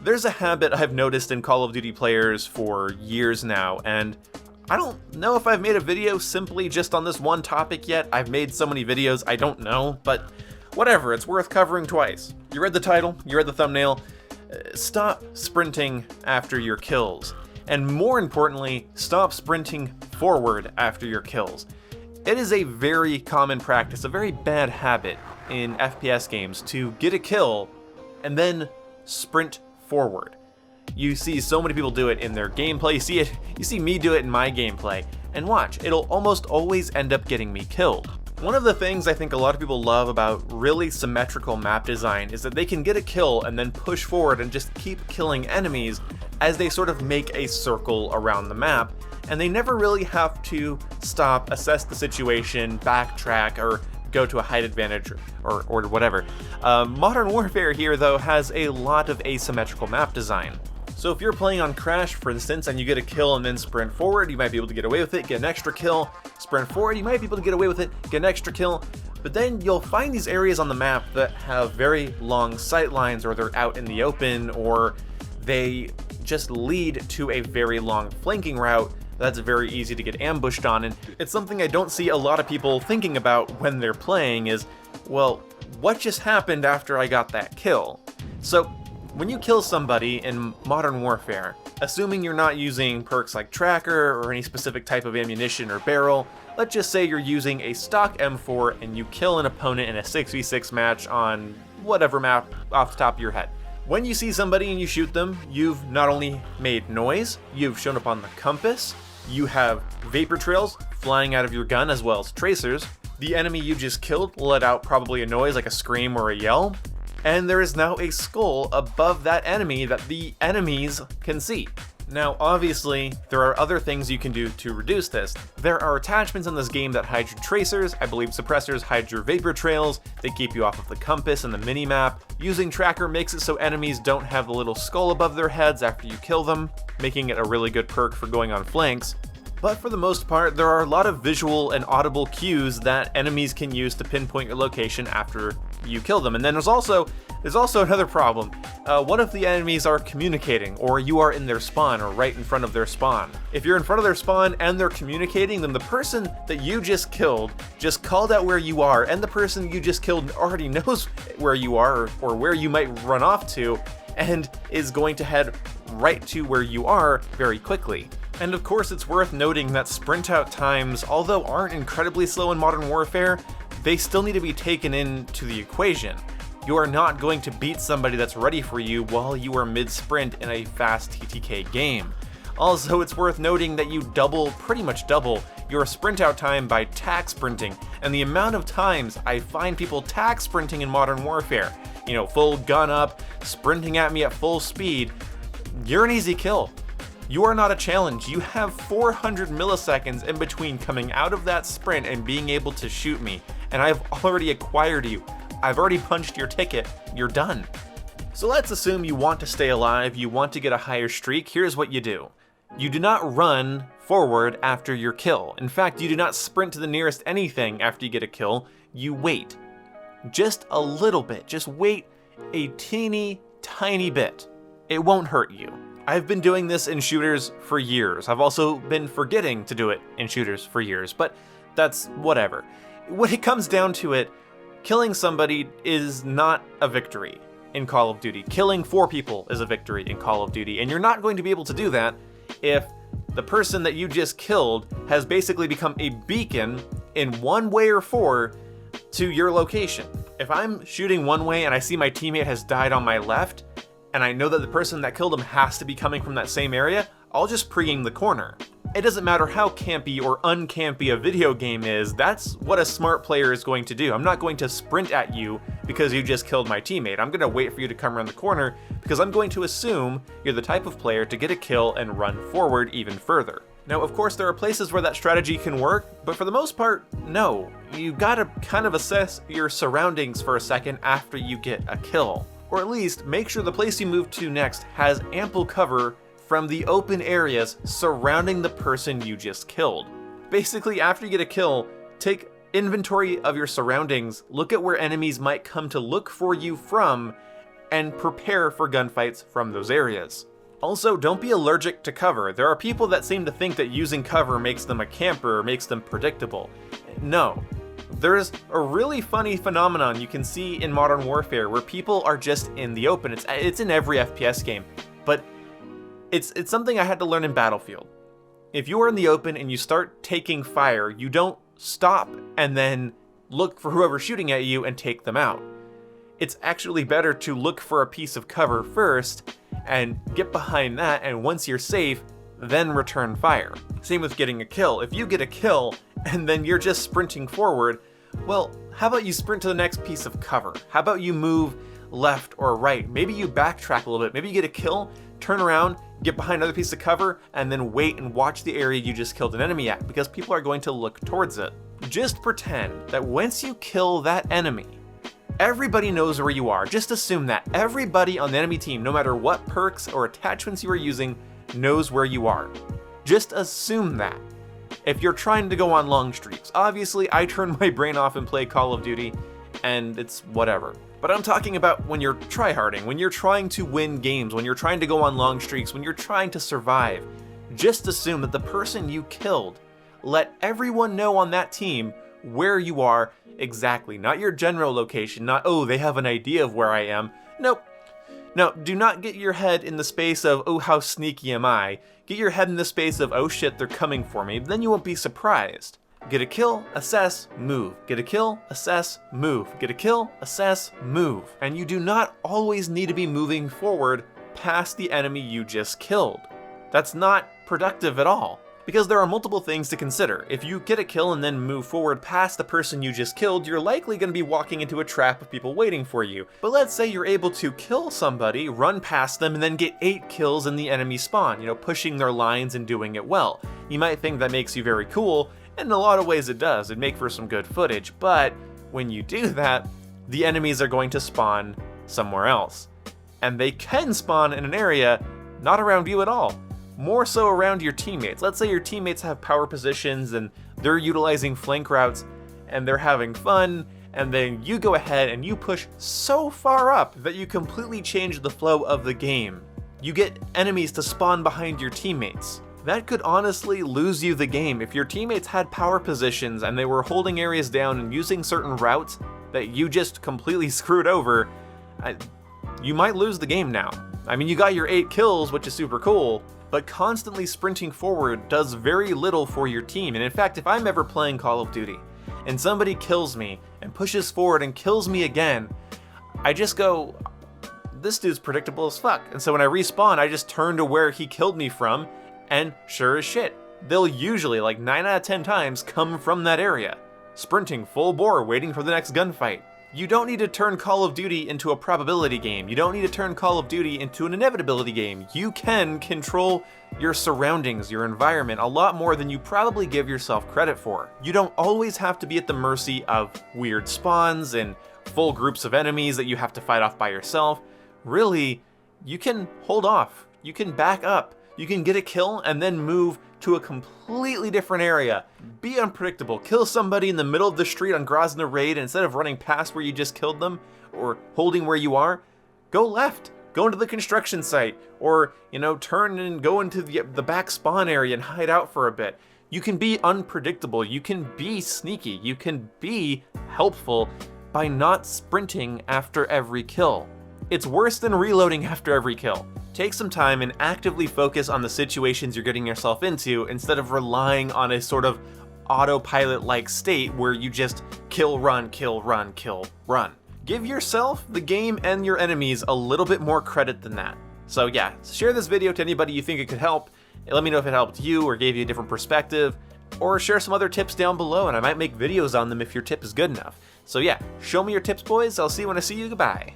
There's a habit I've noticed in Call of Duty players for years now, and I don't know if I've made a video simply just on this one topic yet. I've made so many videos, I don't know, but whatever, it's worth covering twice. You read the title, you read the thumbnail. Stop sprinting after your kills. And more importantly, stop sprinting forward after your kills. It is a very common practice, a very bad habit in FPS games to get a kill and then sprint forward. You see so many people do it in their gameplay, you see me do it in my gameplay, and watch, it'll almost always end up getting me killed. One of the things I think a lot of people love about really symmetrical map design is that they can get a kill and then push forward and just keep killing enemies as they sort of make a circle around the map, and they never really have to stop, assess the situation, backtrack, or go to a height advantage or whatever. Modern Warfare here, though, has a lot of asymmetrical map design. So if you're playing on Crash, for instance, and you get a kill and then sprint forward, you might be able to get away with it, get an extra kill, sprint forward, you might be able to get away with it, get an extra kill, but then you'll find these areas on the map that have very long sight lines, or they're out in the open, or they just lead to a very long flanking route that's very easy to get ambushed on, and it's something I don't see a lot of people thinking about when they're playing is, well, what just happened after I got that kill? So, when you kill somebody in Modern Warfare, assuming you're not using perks like Tracker or any specific type of ammunition or barrel, let's just say you're using a stock M4 and you kill an opponent in a 6v6 match on whatever map off the top of your head. When you see somebody and you shoot them, you've not only made noise, you've shown up on the compass, you have vapor trails flying out of your gun as well as tracers, the enemy you just killed let out probably a noise like a scream or a yell, and there is now a skull above that enemy that the enemies can see. Now, obviously, there are other things you can do to reduce this. There are attachments in this game that hide your tracers, I believe suppressors hide your vapor trails, they keep you off of the compass and the minimap. Using Tracker makes it so enemies don't have the little skull above their heads after you kill them, making it a really good perk for going on flanks. But for the most part, there are a lot of visual and audible cues that enemies can use to pinpoint your location after you kill them. And then there's also another problem. What if the enemies are communicating, or you are in their spawn, or right in front of their spawn? If you're in front of their spawn and they're communicating, then the person that you just killed just called out where you are, and the person you just killed already knows where you are, or where you might run off to, and is going to head right to where you are very quickly. And of course, it's worth noting that sprint out times, although aren't incredibly slow in Modern Warfare, they still need to be taken into the equation. You are not going to beat somebody that's ready for you while you are mid-sprint in a fast TTK game. Also, it's worth noting that you pretty much double, your sprint out time by tack sprinting, and the amount of times I find people tack sprinting in Modern Warfare, full gun up, sprinting at me at full speed, you're an easy kill. You are not a challenge. You have 400 milliseconds in between coming out of that sprint and being able to shoot me, and I've already acquired you. I've already punched your ticket. You're done. So let's assume you want to stay alive, you want to get a higher streak. Here's what you do. You do not run forward after your kill. In fact, you do not sprint to the nearest anything after you get a kill. You wait. Just a little bit. Just wait a teeny tiny bit. It won't hurt you. I've been doing this in shooters for years. I've also been forgetting to do it in shooters for years, but that's whatever. When it comes down to it, killing somebody is not a victory in Call of Duty. Killing 4 people is a victory in Call of Duty, and you're not going to be able to do that if the person that you just killed has basically become a beacon in one way or 4 to your location. If I'm shooting one way and I see my teammate has died on my left, and I know that the person that killed him has to be coming from that same area, I'll just pre-aim the corner. It doesn't matter how campy or uncampy a video game is, that's what a smart player is going to do. I'm not going to sprint at you because you just killed my teammate. I'm going to wait for you to come around the corner because I'm going to assume you're the type of player to get a kill and run forward even further. Now, of course, there are places where that strategy can work, but for the most part, no. You gotta kind of assess your surroundings for a second after you get a kill. Or at least make sure the place you move to next has ample cover from the open areas surrounding the person you just killed. Basically, after you get a kill, take inventory of your surroundings, look at where enemies might come to look for you from, and prepare for gunfights from those areas. Also, don't be allergic to cover. There are people that seem to think that using cover makes them a camper or makes them predictable. No. There's a really funny phenomenon you can see in Modern Warfare where people are just in the open. It's in every FPS game, but it's something I had to learn in Battlefield. If you are in the open and you start taking fire, you don't stop and then look for whoever's shooting at you and take them out. It's actually better to look for a piece of cover first and get behind that, and once you're safe, then return fire. Same with getting a kill. If you get a kill and then you're just sprinting forward, well, how about you sprint to the next piece of cover? How about you move left or right? Maybe you backtrack a little bit. Maybe you get a kill, turn around, get behind another piece of cover, and then wait and watch the area you just killed an enemy at, because people are going to look towards it. Just pretend that once you kill that enemy, everybody knows where you are. Just assume that everybody on the enemy team, no matter what perks or attachments you are using, knows where you are. Just assume that. If you're trying to go on long streaks, obviously I turn my brain off and play Call of Duty, and it's whatever. But I'm talking about when you're tryharding, when you're trying to win games, when you're trying to go on long streaks, when you're trying to survive. Just assume that the person you killed let everyone know on that team where you are exactly. Not your general location, not, oh, they have an idea of where I am. Nope. No, do not get your head in the space of, oh, how sneaky am I? Get your head in the space of, oh shit, they're coming for me. Then you won't be surprised. Get a kill, assess, move. Get a kill, assess, move. Get a kill, assess, move. And you do not always need to be moving forward past the enemy you just killed. That's not productive at all. Because there are multiple things to consider. If you get a kill and then move forward past the person you just killed, you're likely going to be walking into a trap of people waiting for you. But let's say you're able to kill somebody, run past them, and then get 8 kills in the enemy spawn, pushing their lines and doing it well. You might think that makes you very cool, and in a lot of ways it does. It'd make for some good footage, but when you do that, the enemies are going to spawn somewhere else. And they can spawn in an area not around you at all. More so around your teammates. Let's say your teammates have power positions and they're utilizing flank routes and they're having fun, and then you go ahead and you push so far up that you completely change the flow of the game. You get enemies to spawn behind your teammates. That could honestly lose you the game. If your teammates had power positions and they were holding areas down and using certain routes that you just completely screwed over, you might lose the game now. I mean, you got your 8 kills, which is super cool, but constantly sprinting forward does very little for your team. And in fact, if I'm ever playing Call of Duty and somebody kills me and pushes forward and kills me again, I just go, this dude's predictable as fuck. And so when I respawn, I just turn to where he killed me from, and sure as shit, they'll usually, like 9 out of 10 times, come from that area, sprinting full bore, waiting for the next gunfight. You don't need to turn Call of Duty into a probability game. You don't need to turn Call of Duty into an inevitability game. You can control your surroundings, your environment, a lot more than you probably give yourself credit for. You don't always have to be at the mercy of weird spawns and full groups of enemies that you have to fight off by yourself. Really, you can hold off. You can back up. You can get a kill and then move to a completely different area. Be unpredictable. Kill somebody in the middle of the street on Grozny Raid, and instead of running past where you just killed them or holding where you are, go left. Go into the construction site, or turn and go into the back spawn area and hide out for a bit. You can be unpredictable. You can be sneaky. You can be helpful by not sprinting after every kill. It's worse than reloading after every kill. Take some time and actively focus on the situations you're getting yourself into instead of relying on a sort of autopilot-like state where you just kill, run, kill, run, kill, run. Give yourself, the game, and your enemies a little bit more credit than that. So yeah, share this video to anybody you think it could help. Let me know if it helped you or gave you a different perspective, or share some other tips down below and I might make videos on them if your tip is good enough. So yeah, show me your tips, boys. I'll see you when I see you. Goodbye.